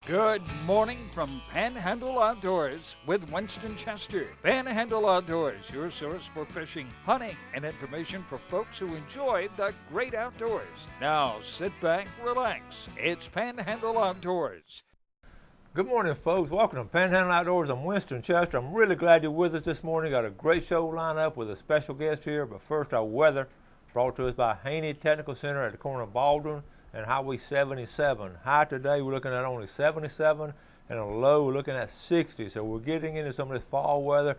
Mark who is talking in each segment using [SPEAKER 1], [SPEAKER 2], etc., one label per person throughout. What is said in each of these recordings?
[SPEAKER 1] Good morning from Panhandle Outdoors with Winston Chester. Panhandle Outdoors, your source for fishing, hunting, and information for folks who enjoy the great outdoors. Now sit back, relax. It's Panhandle Outdoors.
[SPEAKER 2] Good morning, folks. Welcome to Panhandle Outdoors. I'm Winston Chester. I'm really glad you're with us this morning. Got a great show lined up with a special guest here. But first, our weather brought to us by Haney Technical Center at the corner of Baldwin and Highway 77. High today, we're looking at only 77, and a low, we're looking at 60. So we're getting into some of this fall weather.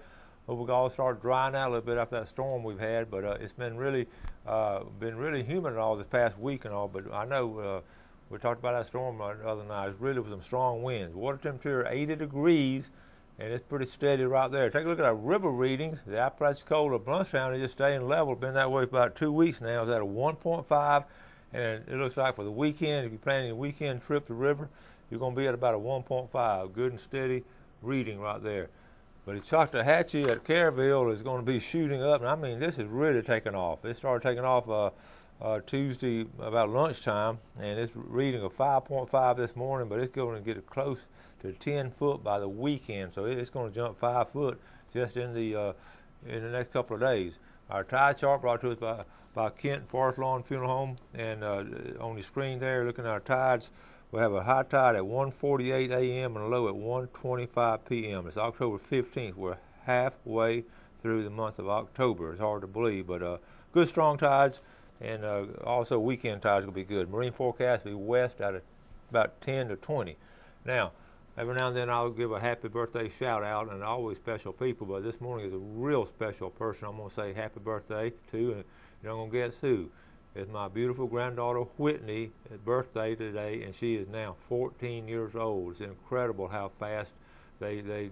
[SPEAKER 2] Hope we can all start drying out a little bit after that storm we've had. But it's been really humid and all this past week and all. But I know we talked about that storm the other night. It's really with some strong winds. Water temperature 80 degrees, and it's pretty steady right there. Take a look at our river readings. The Apalachicola Bluntstown is just staying level. Been that way for about 2 weeks now. It's at a 1.5. And it looks like for the weekend, if you're planning a weekend trip to the river, you're going to be at about a 1.5. Good and steady reading right there. But the Choctawhatchee at Caryville is going to be shooting up. And I mean, this is really taking off. It started taking off Tuesday about lunchtime, and it's reading a 5.5 this morning, but it's going to get close to 10 foot by the weekend. So it's going to jump 5 foot just in the next couple of days. Our tide chart brought to us by Kent Forest Lawn Funeral Home, and on the screen there, looking at our tides, we have a high tide at 1:48 a.m. and a low at 1:25 p.m. It's October 15th. We're halfway through the month of October. It's hard to believe, but good strong tides, and also weekend tides will be good. Marine forecast will be west at about 10 to 20. Now, every now and then I'll give a happy birthday shout out, and always special people, but this morning is a real special person I'm going to say happy birthday to, and you're not going to guess who. It's my beautiful granddaughter Whitney's birthday today, and she is now 14 years old. It's incredible how fast they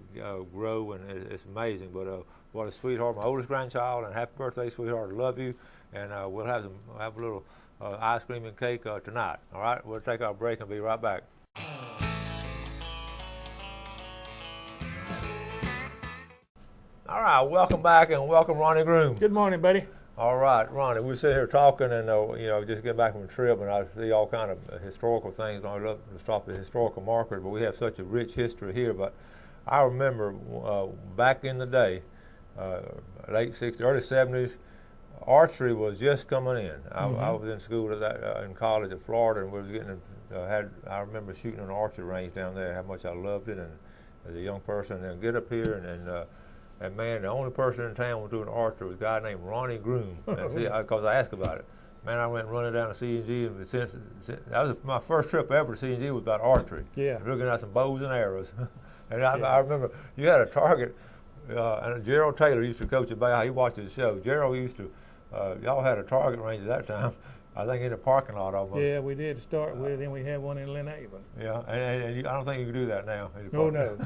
[SPEAKER 2] grow, and it's amazing. But what a sweetheart, my oldest grandchild, and happy birthday, sweetheart. I love you, and we'll have a little ice cream and cake tonight. All right, we'll take our break and be right back. All right, welcome back, and welcome Ronnie Groom.
[SPEAKER 3] Good morning, buddy.
[SPEAKER 2] All right, Ronnie, we sit here talking and, just get back from a trip, and I see all kind of historical things. I love to stop at historical markers, but we have such a rich history here. But I remember back in the day, late 60s, early 70s, archery was just coming in. I was in school in college at Florida, and we was getting I remember shooting on an archery range down there, how much I loved it, and as a young person, and then get up here and man, the only person in town was doing archery was a guy named Ronnie Groom. Because I asked about it. Man, I went running down to C&G, and that was my first trip ever to C&G was about archery.
[SPEAKER 3] Yeah.
[SPEAKER 2] Looking at some bows and arrows. And I remember you had a target, and Gerald Taylor used to coach at Bay. He watched the show. Gerald used to, y'all had a target range at that time. I think in the parking lot almost.
[SPEAKER 3] Yeah, we did start with, and we had one in Lynn Avon.
[SPEAKER 2] Yeah, and I don't think you can do that now.
[SPEAKER 3] No.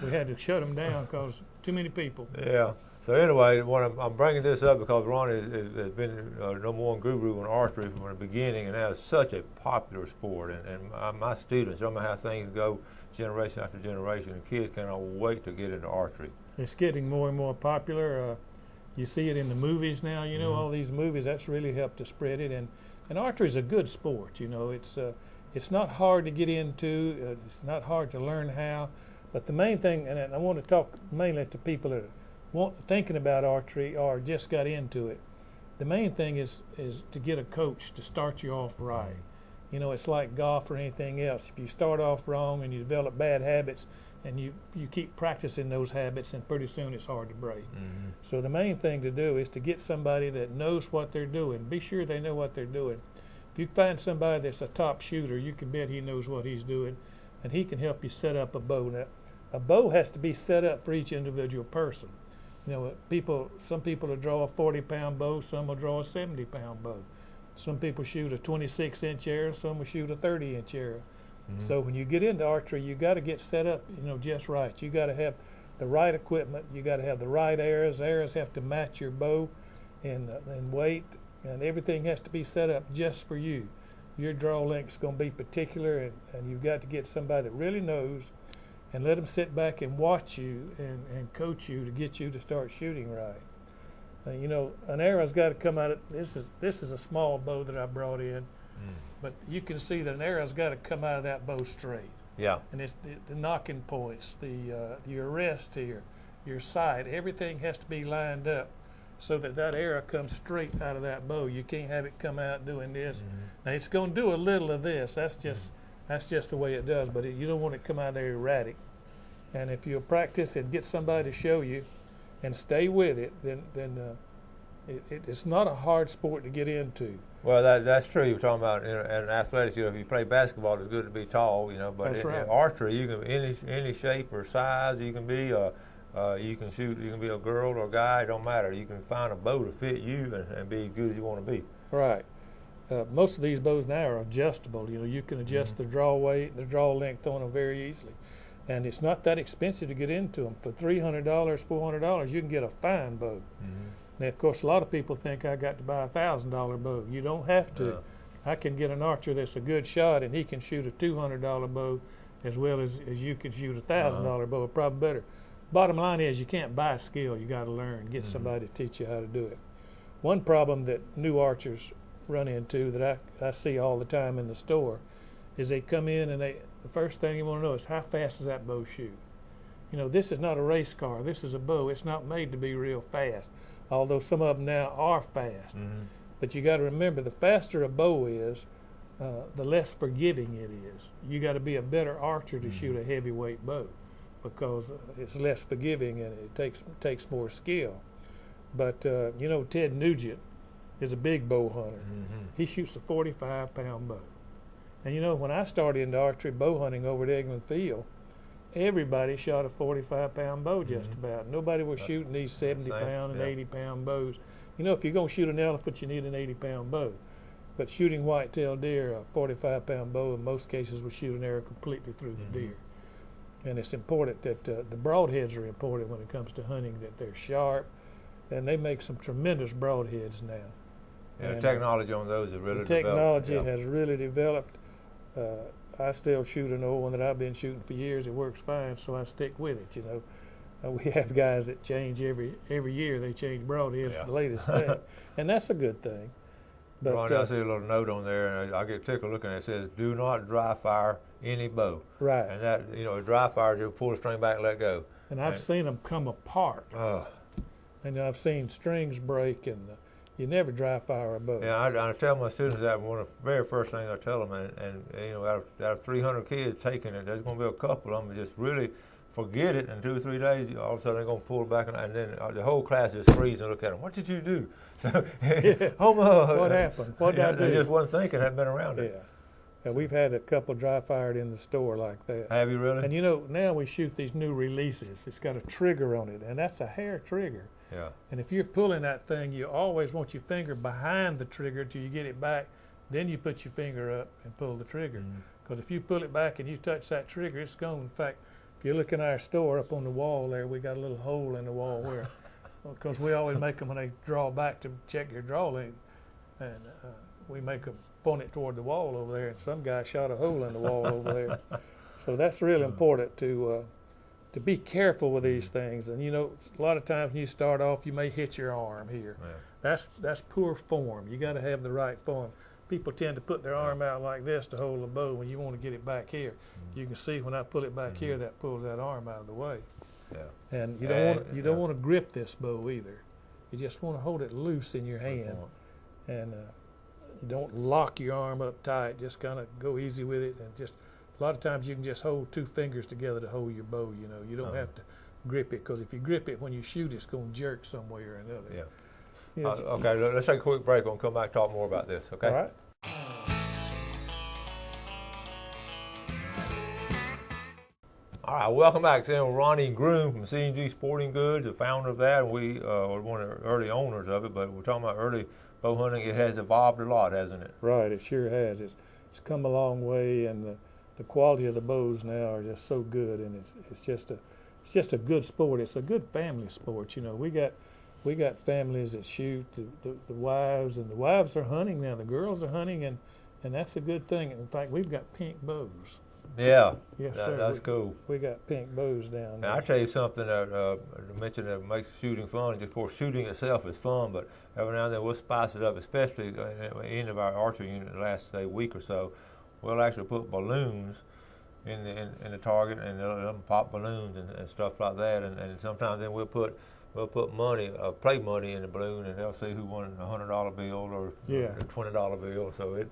[SPEAKER 3] We had to shut them down because too many people.
[SPEAKER 2] Yeah. So anyway, I'm bringing this up because Ronnie has been number one guru in archery from the beginning, and now it's such a popular sport. And my students, I know how things go generation after generation, and kids cannot wait to get into archery.
[SPEAKER 3] It's getting more and more popular. You see it in the movies now. You know, all these movies, that's really helped to spread it. And archery is a good sport. You know, it's not hard to get into. It's not hard to learn how. But the main thing, and I want to talk mainly to people that are thinking about archery or just got into it. The main thing is to get a coach to start you off right. You know, it's like golf or anything else. If you start off wrong and you develop bad habits, and you keep practicing those habits, and pretty soon it's hard to break. So the main thing to do is to get somebody that knows what they're doing. Be sure they know what they're doing. If you find somebody that's a top shooter, you can bet he knows what he's doing, and he can help you set up a bow. Now, a bow has to be set up for each individual person. You know, some people will draw a 40-pound bow, some will draw a 70-pound bow. Some people shoot a 26-inch arrow, some will shoot a 30-inch arrow. So when you get into archery, you got to get set up, just right. You got to have the right equipment. You got to have the right arrows. Arrows have to match your bow and weight, and everything has to be set up just for you. Your draw length is going to be particular, and you've got to get somebody that really knows, and let them sit back and watch you and coach you to get you to start shooting right. An arrow's got to come out of this is a small bow that I brought in, but you can see that an arrow's got to come out of that bow straight.
[SPEAKER 2] Yeah.
[SPEAKER 3] And it's the knocking points, your arrest here, your sight, everything has to be lined up so that arrow comes straight out of that bow. You can't have it come out doing this.
[SPEAKER 2] Mm-hmm.
[SPEAKER 3] Now it's going to do a little of this. That's just the way it does. But you don't want it to come out there erratic. And if you'll practice and get somebody to show you, and stay with it, then it's not a hard sport to get into.
[SPEAKER 2] Well, that's true. You're talking about in athletics. If you play basketball, it's good to be tall, But
[SPEAKER 3] That's right.
[SPEAKER 2] in archery, you can any shape or size you can be. You can shoot. You can be a girl or a guy. It don't matter. You can find a bow to fit you and be as good as you want to be.
[SPEAKER 3] Right. Most of these bows now are adjustable. You can adjust the draw weight and the draw length on them very easily. And it's not that expensive to get into them. For $300, $400, you can get a fine bow. Now, of course, a lot of people think I got to buy a $1,000 bow. You don't have to. I can get an archer that's a good shot, and he can shoot a $200 bow as well as you can shoot a $1,000 bow, probably better. Bottom line is you can't buy skill. You got to learn. Get somebody to teach you how to do it. One problem that new archers run into that I see all the time in the store is they come in and the first thing you want to know is how fast does that bow shoot? This is not a race car. This is a bow. It's not made to be real fast, although some of them now are fast. But you got to remember, the faster a bow is, the less forgiving it is. You got to be a better archer to shoot a heavyweight bow because it's less forgiving and it takes more skill. But Ted Nugent is a big bow hunter. He shoots a 45-pound bow. And when I started into archery bow hunting over at Egland Field, everybody shot a 45-pound bow just about. Nobody was shooting these 70-pound and 80-pound bows. If you're going to shoot an elephant, you need an 80-pound bow. But shooting white-tailed deer, a 45-pound bow in most cases will shoot an arrow completely through the deer. And it's important that the broadheads are important when it comes to hunting, that they're sharp, and they make some tremendous broadheads now.
[SPEAKER 2] Yeah, the technology on those is really
[SPEAKER 3] developed. The technology
[SPEAKER 2] has
[SPEAKER 3] really developed. I still shoot an old one that I've been shooting for years. It works fine, so I stick with it. We have guys that change every year. They change broadheads for the latest thing, and that's a good thing. But
[SPEAKER 2] Ronnie, I see a little note on there, and I get tickled looking at it. It says, "Do not dry fire any bow."
[SPEAKER 3] Right.
[SPEAKER 2] And that, a dry fire, you'll pull the string back and let go.
[SPEAKER 3] And I've seen them come apart. And I've seen strings break, and you never dry fire a bow.
[SPEAKER 2] Yeah, I tell my students that one of the very first things I tell them, and out of 300 kids taking it, there's going to be a couple of them that just really forget it in 2 or 3 days. All of a sudden they're going to pull it back, and then the whole class just freeze and look at them. What did you do?
[SPEAKER 3] What happened? What did I do?
[SPEAKER 2] They just wasn't thinking, hadn't been around it.
[SPEAKER 3] Yeah, we've had a couple dry fired in the store like that.
[SPEAKER 2] Have you really?
[SPEAKER 3] And now we shoot these new releases. It's got a trigger on it, and that's a hair trigger.
[SPEAKER 2] Yeah.
[SPEAKER 3] And if you're pulling that thing, you always want your finger behind the trigger till you get it back. Then you put your finger up and pull the trigger. Because if you pull it back and you touch that trigger, it's gone. In fact, if you look in our store up on the wall there, we got a little hole in the wall where, because we always make them when they draw back to check your draw length, and we make them point it toward the wall over there, and some guy shot a hole in the wall over there. So that's really important to be careful with these things. And a lot of times when you start off, you may hit your arm here. Yeah. That's poor form. You got to have the right form. People tend to put their arm out like this to hold the bow when you want to get it back here. You can see when I pull it back here, that pulls that arm out of the way. Yeah. And you don't want to grip this bow either. You just want to hold it loose in your hand, and you don't lock your arm up tight. Just kind of go easy with it, and just a lot of times you can just hold 2 fingers together to hold your bow. You don't have to grip it, because if you grip it when you shoot, it's going to jerk some way or another.
[SPEAKER 2] Yeah. Okay, let's take a quick break. We'll come back and talk more about this, okay?
[SPEAKER 3] All right.
[SPEAKER 2] All right, welcome back. Today with Ronnie Groom from C&G Sporting Goods, the founder of that, and we are one of the early owners of it, but we're talking about early bow hunting. It has evolved a lot, hasn't it?
[SPEAKER 3] Right, it sure has. It's come a long way, and the quality of the bows now are just so good, and it's just a good sport. It's a good family sport. We got families that shoot, the wives, and the wives are hunting now. The girls are hunting, and that's a good thing. In fact, we've got pink bows.
[SPEAKER 2] Yeah,
[SPEAKER 3] yes, sir.
[SPEAKER 2] That's cool.
[SPEAKER 3] We got pink bows down there.
[SPEAKER 2] Now, I tell you something that I mentioned that makes shooting fun. Of course, shooting itself is fun, but every now and then we'll spice it up, especially at the end of our archery unit the last, say, week or so. We'll actually put balloons in the target, and they'll pop balloons and stuff like that. And sometimes then we'll put money, play money in the balloon, and they'll see who won a $100 bill or a $20 bill. So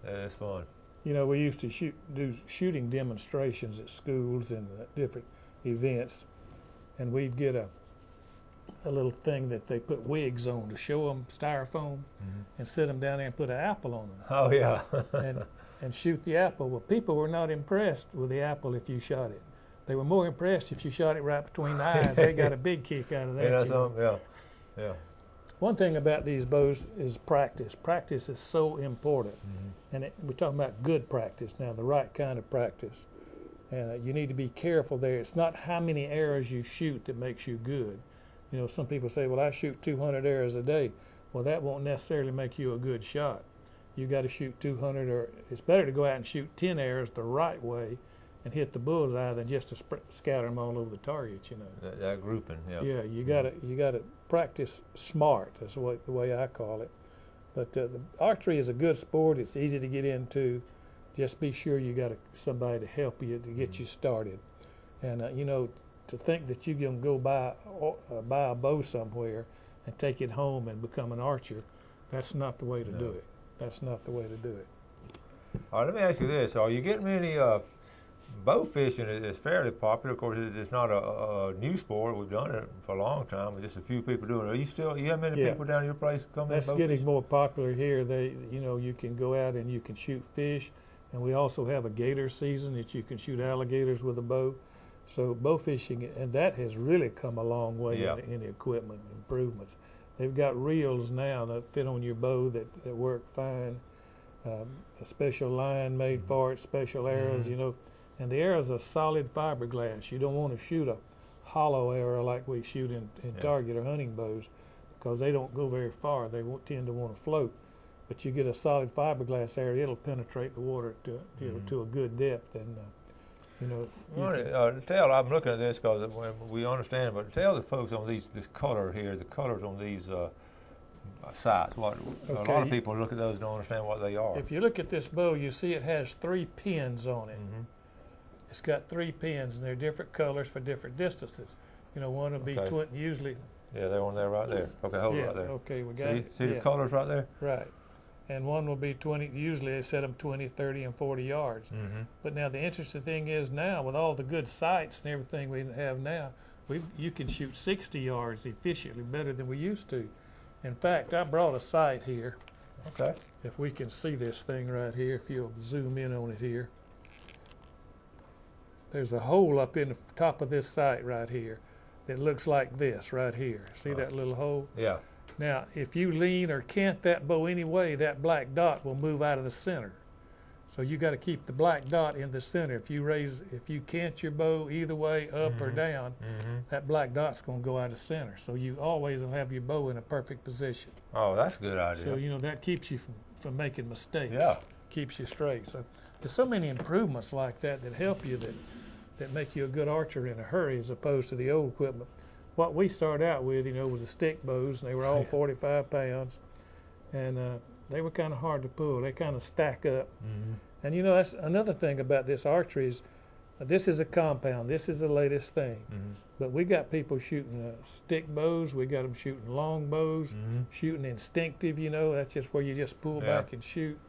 [SPEAKER 2] it's fun.
[SPEAKER 3] You know, we used to do shooting demonstrations at schools and different events, and we'd get a little thing that they put wigs on to show them styrofoam, and sit them down there and put an apple on them.
[SPEAKER 2] Oh yeah.
[SPEAKER 3] and shoot the apple. Well, people were not impressed with the apple if you shot it. They were more impressed if you shot it right between the eyes. They got a big kick out of that.
[SPEAKER 2] Yeah.
[SPEAKER 3] One thing about these bows is practice. Practice is so important. And we're talking about good practice now, the right kind of practice. And you need to be careful there. It's not how many arrows you shoot that makes you good. You know, some people say, well, I shoot 200 arrows a day. Well, that won't necessarily make you a good shot. You got to shoot 200, or it's better to go out and shoot 10 arrows the right way and hit the bullseye than just to scatter them all over the target. You know.
[SPEAKER 2] That grouping, yeah.
[SPEAKER 3] Yeah, you gotta practice smart. That's the way I call it. But the archery is a good sport. It's easy to get into. Just be sure you got somebody to help you to get you started. And you know, to think that you can go buy a bow somewhere and take it home and become an archer, that's not the way to do it. That's not the way to do it.
[SPEAKER 2] All right, let me ask you this. Are you getting many bow fishing is fairly popular. Of course, it's not a new sport. We've done it for a long time, with just a few people doing it. You have many people down at your place coming?
[SPEAKER 3] That's getting more popular here. You can go out and you can shoot fish, and we also have a gator season that you can shoot alligators with a bow. So bow fishing, and that has really come a long way in the equipment improvements. They've got reels now that fit on your bow that work fine. A special line made for it, special arrows, you know. And the arrows are solid fiberglass. You don't want to shoot a hollow arrow like we shoot in target or hunting bows, because they don't go very far. They tend to want to float. But you get a solid fiberglass arrow, it'll penetrate the water to a good depth. And
[SPEAKER 2] I'm looking at this because we understand, but tell the folks on this color here, the colors on these sights. A lot of people look at those and don't understand what they are.
[SPEAKER 3] If you look at this bow, you see it has 3 pins on it. It's got 3 pins, and they're different colors for different distances. You know, one will be usually.
[SPEAKER 2] Yeah, they're on there right there. Okay, hold it right there.
[SPEAKER 3] Okay, we got it.
[SPEAKER 2] See the colors right there?
[SPEAKER 3] Right. And one will be 20, usually they set them 20, 30, and 40 yards. But now the interesting thing is now, with all the good sights and everything we have now, you can shoot 60 yards efficiently, better than we used to. In fact, I brought a sight here.
[SPEAKER 2] Okay.
[SPEAKER 3] If we can see this thing right here, if you'll zoom in on it here. There's a hole up in the top of this sight right here that looks like this right here. See that little hole?
[SPEAKER 2] Yeah.
[SPEAKER 3] Now, if you lean or cant that bow any way, that black dot will move out of the center. So you got to keep the black dot in the center. If you cant your bow either way, up or down, that black dot's going to go out of center. So you always will have your bow in a perfect position.
[SPEAKER 2] Oh, that's a good idea.
[SPEAKER 3] So, that keeps you from making mistakes.
[SPEAKER 2] Yeah.
[SPEAKER 3] Keeps you straight. So there's so many improvements like that help you that make you a good archer in a hurry, as opposed to the old equipment. What we started out with, was the stick bows, and they were all 45 pounds, and they were kind of hard to pull. They kind of stack up. And that's another thing about this archery is, this is a compound. This is the latest thing. But we got people shooting stick bows. We got them shooting long bows, shooting instinctive. That's just where you just pull back and shoot.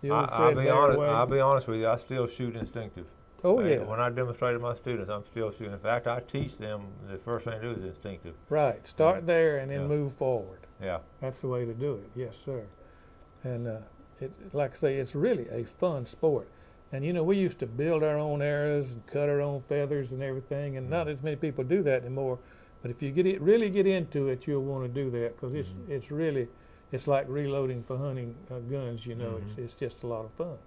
[SPEAKER 3] The old
[SPEAKER 2] I'll be honest with you. I still shoot instinctive.
[SPEAKER 3] Oh, yeah.
[SPEAKER 2] When I demonstrate to my students, I'm still shooting. In fact, I teach them the first thing to do is instinctive.
[SPEAKER 3] Right. Start there and then move forward.
[SPEAKER 2] Yeah.
[SPEAKER 3] That's the way to do it. Yes, sir. And like I say, it's really a fun sport. And, we used to build our own arrows and cut our own feathers and everything, and not as many people do that anymore. But if you really get into it, you'll want to do that, because it's like reloading for hunting guns, It's just a lot of fun.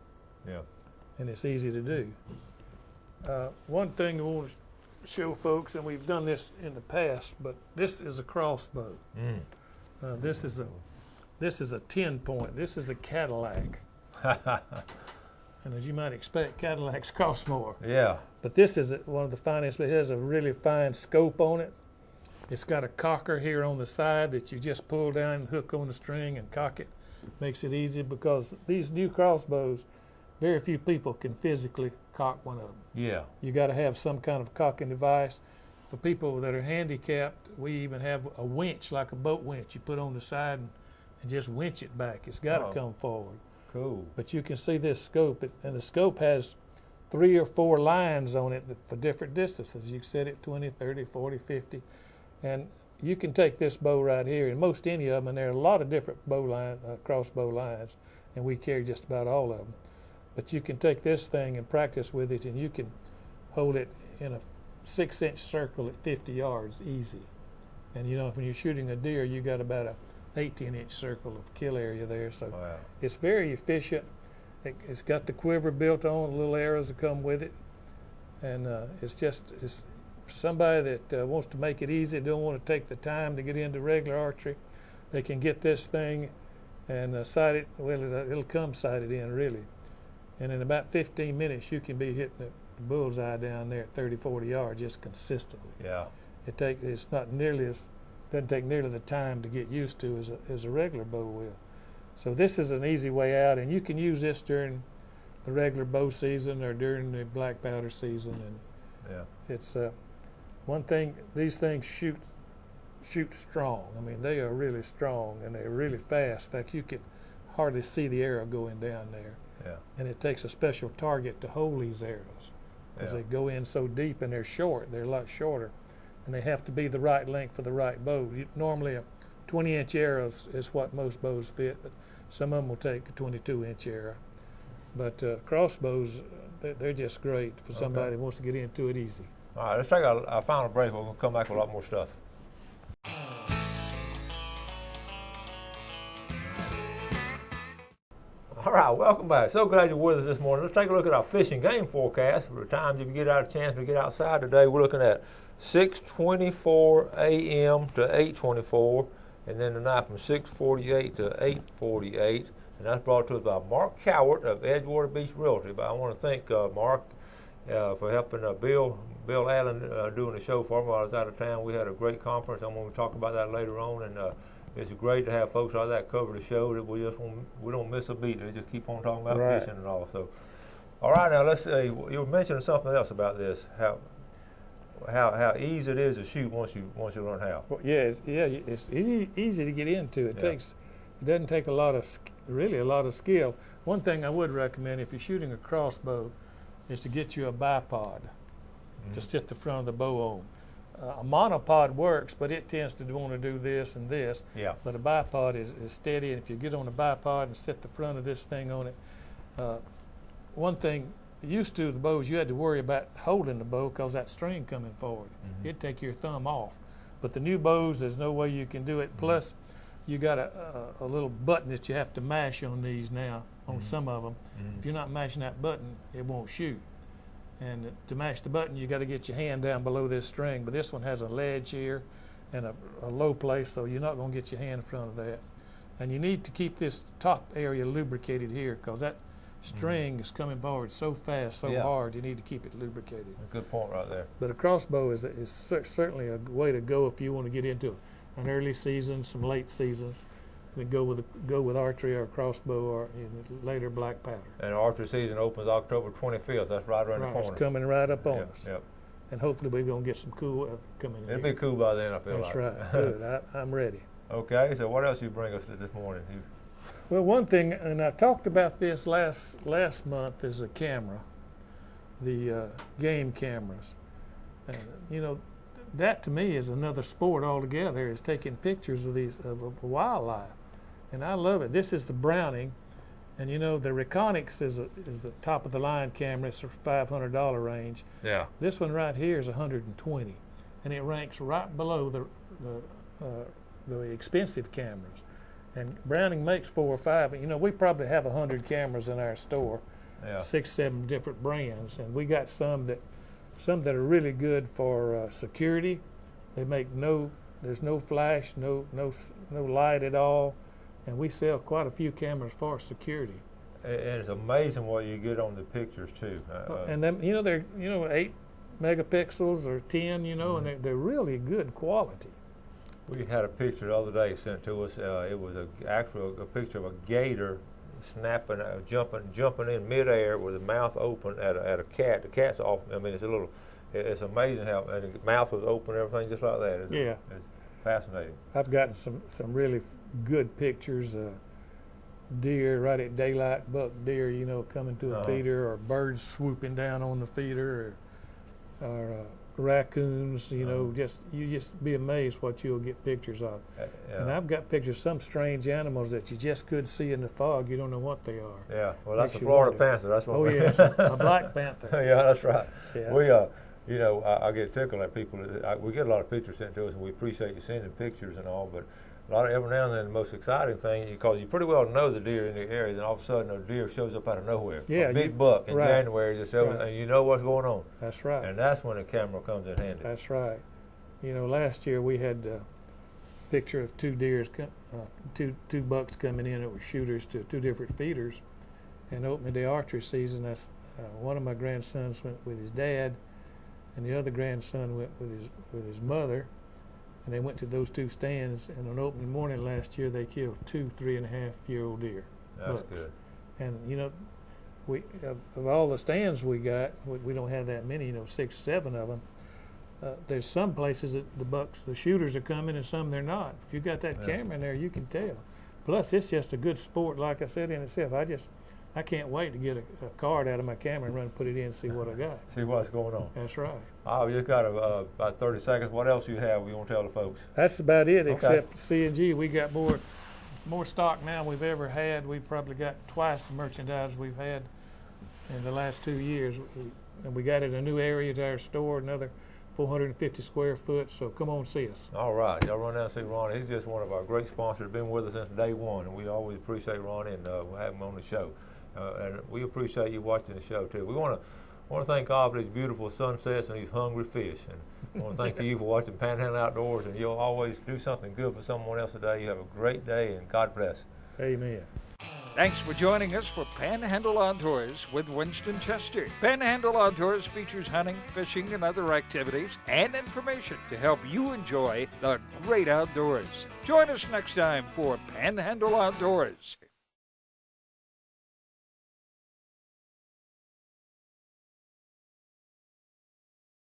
[SPEAKER 2] Yeah. And
[SPEAKER 3] it's easy to do. One thing I want to show folks, and we've done this in the past, but this is a crossbow. This is a 10-point. This is a Cadillac. And as you might expect, Cadillacs cost more.
[SPEAKER 2] Yeah.
[SPEAKER 3] But this is one of the finest. It has a really fine scope on it. It's got a cocker here on the side that you just pull down and hook on the string and cock it. Makes it easy, because these new crossbows, very few people can physically cock one of them.
[SPEAKER 2] Yeah.
[SPEAKER 3] You got to have some kind of cocking device. For people that are handicapped, we even have a winch, like a boat winch. You put on the side and just winch it back. It's got to come forward.
[SPEAKER 2] Cool.
[SPEAKER 3] But you can see this scope, and the scope has 3 or 4 lines on it for different distances. You can set it 20, 30, 40, 50. And you can take this bow right here, and most any of them, and there are a lot of different crossbow lines, and we carry just about all of them. But you can take this thing and practice with it, and you can hold it in a 6-inch circle at 50 yards easy. And you know, when you're shooting a deer, you got about a 18-inch circle of kill area there. So
[SPEAKER 2] wow.
[SPEAKER 3] It's very efficient. It's got the quiver built on, the little arrows that come with it. And it's for somebody that wants to make it easy, don't want to take the time to get into regular archery, they can get this thing and sight it. Well, it'll come sighted in, really. And in about 15 minutes, you can be hitting the bullseye down there at 30, 40 yards just consistently.
[SPEAKER 2] Yeah.
[SPEAKER 3] It's not nearly doesn't take nearly the time to get used to as a regular bow will. So this is an easy way out, and you can use this during the regular bow season or during the black powder season. And
[SPEAKER 2] yeah.
[SPEAKER 3] it's one thing. These things shoot strong. I mean, they are really strong and they're really fast. In fact, you can hardly see the arrow going down there.
[SPEAKER 2] Yeah.
[SPEAKER 3] And it takes a special target to hold these arrows because they go in so deep, and they're short. They're a lot shorter, and they have to be the right length for the right bow. Normally, a 20-inch arrow is what most bows fit, but some of them will take a 22-inch arrow. But crossbows, they're just great for somebody who wants to get into it easy.
[SPEAKER 2] All right, let's take our final break. We're going to come back with a lot more stuff. All right, welcome back. So glad you're with us this morning. Let's take a look at our fishing game forecast for the times if you get out a chance to get outside today. We're looking at 6:24 a.m. to 8:24, and then tonight from 6:48 to 8:48. And that's brought to us by Mark Cowart of Edgewater Beach Realty. But I want to thank Mark for helping Bill Allen doing the show for me while I was out of town. We had a great conference. I'm going to talk about that later on, and it's great to have folks like that cover the show. That we don't miss a beat. They just keep on talking about fishing and all. So, all right, now let's say you were mentioning something else about this. How easy it is to shoot once you learn how.
[SPEAKER 3] Well, it's easy to get into. It doesn't take a lot of skill. One thing I would recommend if you're shooting a crossbow is to get you a bipod to sit the front of the bow on. A monopod works, but it tends to want to do this and this.
[SPEAKER 2] Yeah.
[SPEAKER 3] But a bipod is steady, and if you get on a bipod and set the front of this thing on it, one thing used to the bows, you had to worry about holding the bow because that string coming forward. It'd take your thumb off. But the new bows, there's no way you can do it. Plus, you got a little button that you have to mash on these now, on some of them. If you're not mashing that button, it won't shoot. And to mash the button, you got to get your hand down below this string. But this one has a ledge here and a low place, so you're not going to get your hand in front of that. And you need to keep this top area lubricated here because that string is coming forward so fast, so hard, you need to keep it lubricated.
[SPEAKER 2] A good point right there.
[SPEAKER 3] But a crossbow is certainly a way to go if you want to get into an early season, some late seasons. Then go with archery or crossbow or later black powder.
[SPEAKER 2] And archery season opens October 25th. That's right around the corner.
[SPEAKER 3] It's coming right up on us.
[SPEAKER 2] Yep.
[SPEAKER 3] And hopefully we're going to get some cool weather coming in.
[SPEAKER 2] It'll be cool by then, I feel like.
[SPEAKER 3] That's right. Good. I'm ready.
[SPEAKER 2] Okay, so what else you bring us this morning?
[SPEAKER 3] Well, one thing, and I talked about this last month, is the camera, the game cameras. And, that to me is another sport altogether, is taking pictures of of wildlife. And I love it. This is the Browning, and the Reconyx is the top of the line camera. It's a $500 range.
[SPEAKER 2] Yeah. This
[SPEAKER 3] one right here is $120, and it ranks right below the expensive cameras. And Browning makes 4 or 5. We probably have 100 cameras in our store, 6, 7 different brands, and we got some that are really good for security. They make there's no flash, no light at all, and we sell quite a few cameras for security.
[SPEAKER 2] And it's amazing what you get on the pictures too.
[SPEAKER 3] And them, they're 8 megapixels or 10, and they're really good quality.
[SPEAKER 2] We had a picture the other day sent to us. It was actually a picture of a gator snapping, jumping in midair with his mouth open at a cat. The cat's off. I mean, it's amazing how the mouth was open, everything just like that. It's fascinating.
[SPEAKER 3] I've gotten some really good pictures. Deer right at daylight, buck deer, you know, coming to a feeder, or birds swooping down on the feeder, or raccoons, you know, you just be amazed what you'll get pictures of. And I've got pictures of some strange animals that you just could see in the fog. You don't know what they are.
[SPEAKER 2] Yeah, well, that's the Florida panther. That's what.
[SPEAKER 3] Oh yes, a black panther.
[SPEAKER 2] Yeah, that's right.
[SPEAKER 3] Yeah.
[SPEAKER 2] We you know, I get tickled at people. We get a lot of pictures sent to us, and we appreciate you sending pictures and all, but every now and then, the most exciting thing, because you pretty well know the deer in the area, then all of a sudden a deer shows up out of nowhere.
[SPEAKER 3] Yeah,
[SPEAKER 2] a big buck in January just shows, and you know what's going on.
[SPEAKER 3] That's right.
[SPEAKER 2] And that's when the camera comes in handy.
[SPEAKER 3] That's right. You know, last year we had a picture of two two bucks coming in that were shooters to two different feeders. And opening day archery season, that's one of my grandsons went with his dad, and the other grandson went with his mother. And they went to those two stands, and on opening morning last year, they killed 2 3.5-year-old deer.
[SPEAKER 2] That's
[SPEAKER 3] bucks.
[SPEAKER 2] good.
[SPEAKER 3] And you know, we of all the stands we got, we don't have that many. You know, 6 or 7 of them. There's some places that the shooters are coming, and some they're not. If you got that camera in there, you can tell. Plus, it's just a good sport, like I said in itself. I can't wait to get a card out of my camera and run and put it in and see what I got.
[SPEAKER 2] See what's going on.
[SPEAKER 3] That's right.
[SPEAKER 2] Oh, we just got about 30 seconds. What else you have you want to tell the folks?
[SPEAKER 3] That's about it, except C&G. We got more stock now than we've ever had. We've probably got twice the merchandise we've had in the last 2 years. And we got it in a new area to our store, another 450 square foot, so come on and see us.
[SPEAKER 2] All right, y'all run down and see Ronnie. He's just one of our great sponsors, been with us since day one, and we always appreciate Ronnie, and we'll have him on the show. And we appreciate you watching the show too. We want to thank God for these beautiful sunsets and these hungry fish, and I want to thank you for watching Panhandle Outdoors, and you'll always do something good for someone else today. You have a great day, and God bless.
[SPEAKER 3] Amen.
[SPEAKER 1] Thanks for joining us for Panhandle Outdoors with Winston Chester. Panhandle Outdoors features hunting, fishing, and other activities and information to help you enjoy the great outdoors. Join us next time for Panhandle Outdoors.